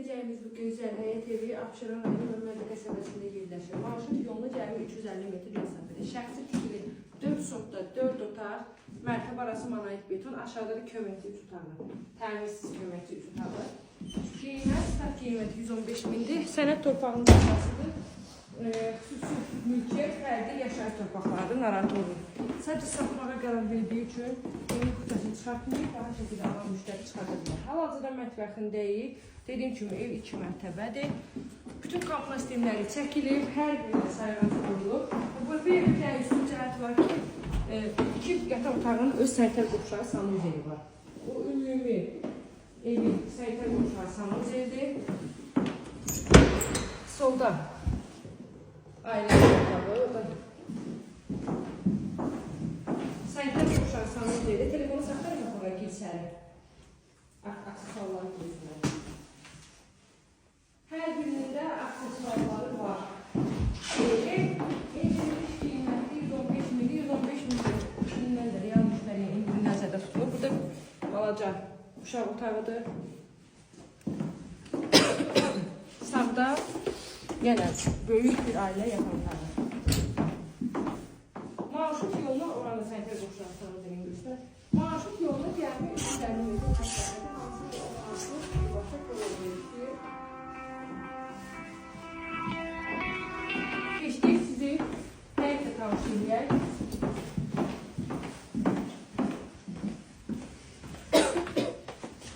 Gedəcəyimiz bu gözəl həyət evi Abşeron rayonu Məmmədə qəsəbəsində yerləşir. Marşrut yolunu cəmi 350 metr məsafədə. Şəxsi tikili 4 sotda 4 otaq, mərtəbə arası monolit beton, aşağıda da köməkli 3 otağı. Təmizsiz köməkli 3 otağı. Qiymət, start qiyməti 115 mindir. Sənəd torpağının torpağıdır. Xüsusi mülkiyyət fərdi yaşayış torpaqlarıdır, narahat olun. Sadəcə satmağa qərar verdiyi üçün yeni kutasını çıxartmayıb, daha şəkildə alan müştəri çıxartırlar. Hal-hazırda mətbəxindəyik. Dediyim kimi ev 2 mərtəbədir. Bütün qapı sistemləri çəkilib, hər birində sayğacı qurulub. Bu bir tane üstün cəhət var ki, 2 yatak otağının öz sanitar qopşağı sanuzeli var. O ümumi evin sanitar qopşağı sanuzelidir. Solda ailə otağı. Sanitar qopşağı sanuzelidir. Telefonu saxlarım oraya kilsəli. Aksesuarları kilsəli. Hər birində aksesuarları var. Ecilmiş qiyməti 115 mindən də real müştəriyə indirim nəzərdə tutulur. Burada balaca uşaq otağıdır. Sağda yenə böyük bir ailə yatan otağı. Marşrut yoluna oranı sanitar qopşağı sanuzeli göstər. Marşrut yoluna cəmi 350 metr məsafədə hansı bir başqa qolunu istəyir. Keçdik sizi həyətlə tanış edək.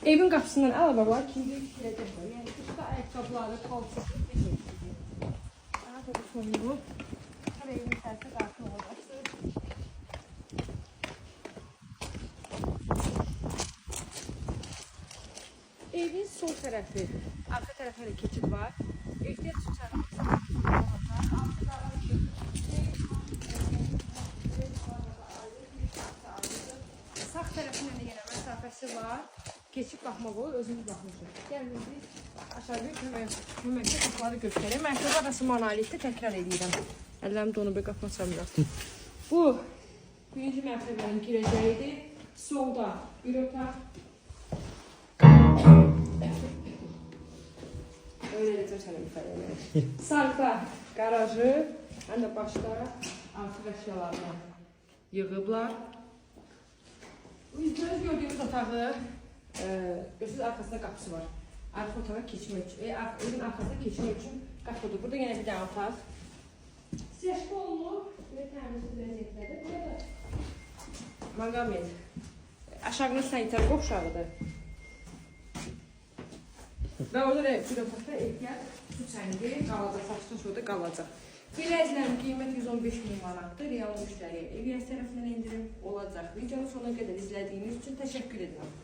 Evin qapısından əlavə var, ikinci kirəcək var. Yəni dışda ayaqqabıları, palçıqlı bir şey. Daha da soyunu. Hər evin içərisində qarşı olacaqdır. Evin sol tərəfi, arxa tərəfə ilə keçid var. Ehtiyat su tərəfi. Sağ tərəfində də yenə məsafəsi var. Keçib baxmaq olur, özümüz baxmışıq. Gəlin biz aşağı köməkdə qapıları göstərək. Mərtəbə arası monolitdə təkrar edirəm. Əllərim donub qapını açamıram. Bu birinci mərtəbənin girəcəyidir. Solda bir otaq. Öyle edəcəm sənə ifadə edək. Sağda qarajı, həm də başda artıq əşyalarını yığıblar. Üzrünüz gördüyünüz otağı, gözünüz arxasında qapısı var. Arxa otağa keçmək üçün, evin arxasına keçmək üçün qapıdır. Burada yenə bir dənə otaq. Seçki olunur, belə təmizsiz vəziyyətlərdə. Burada maqamət. Aşağının sanitar qopşağıdır. Və orada da bir otaqda ehtiyat su çəngi qalacaq, saçdan sonra da qalacaq. Biləclərin qiymət 115 min manatdır. Real müştəriyə ev tərəfindən indirim olacaq. Videonun sonuna qədər izlədiyiniz üçün təşəkkür edirəm.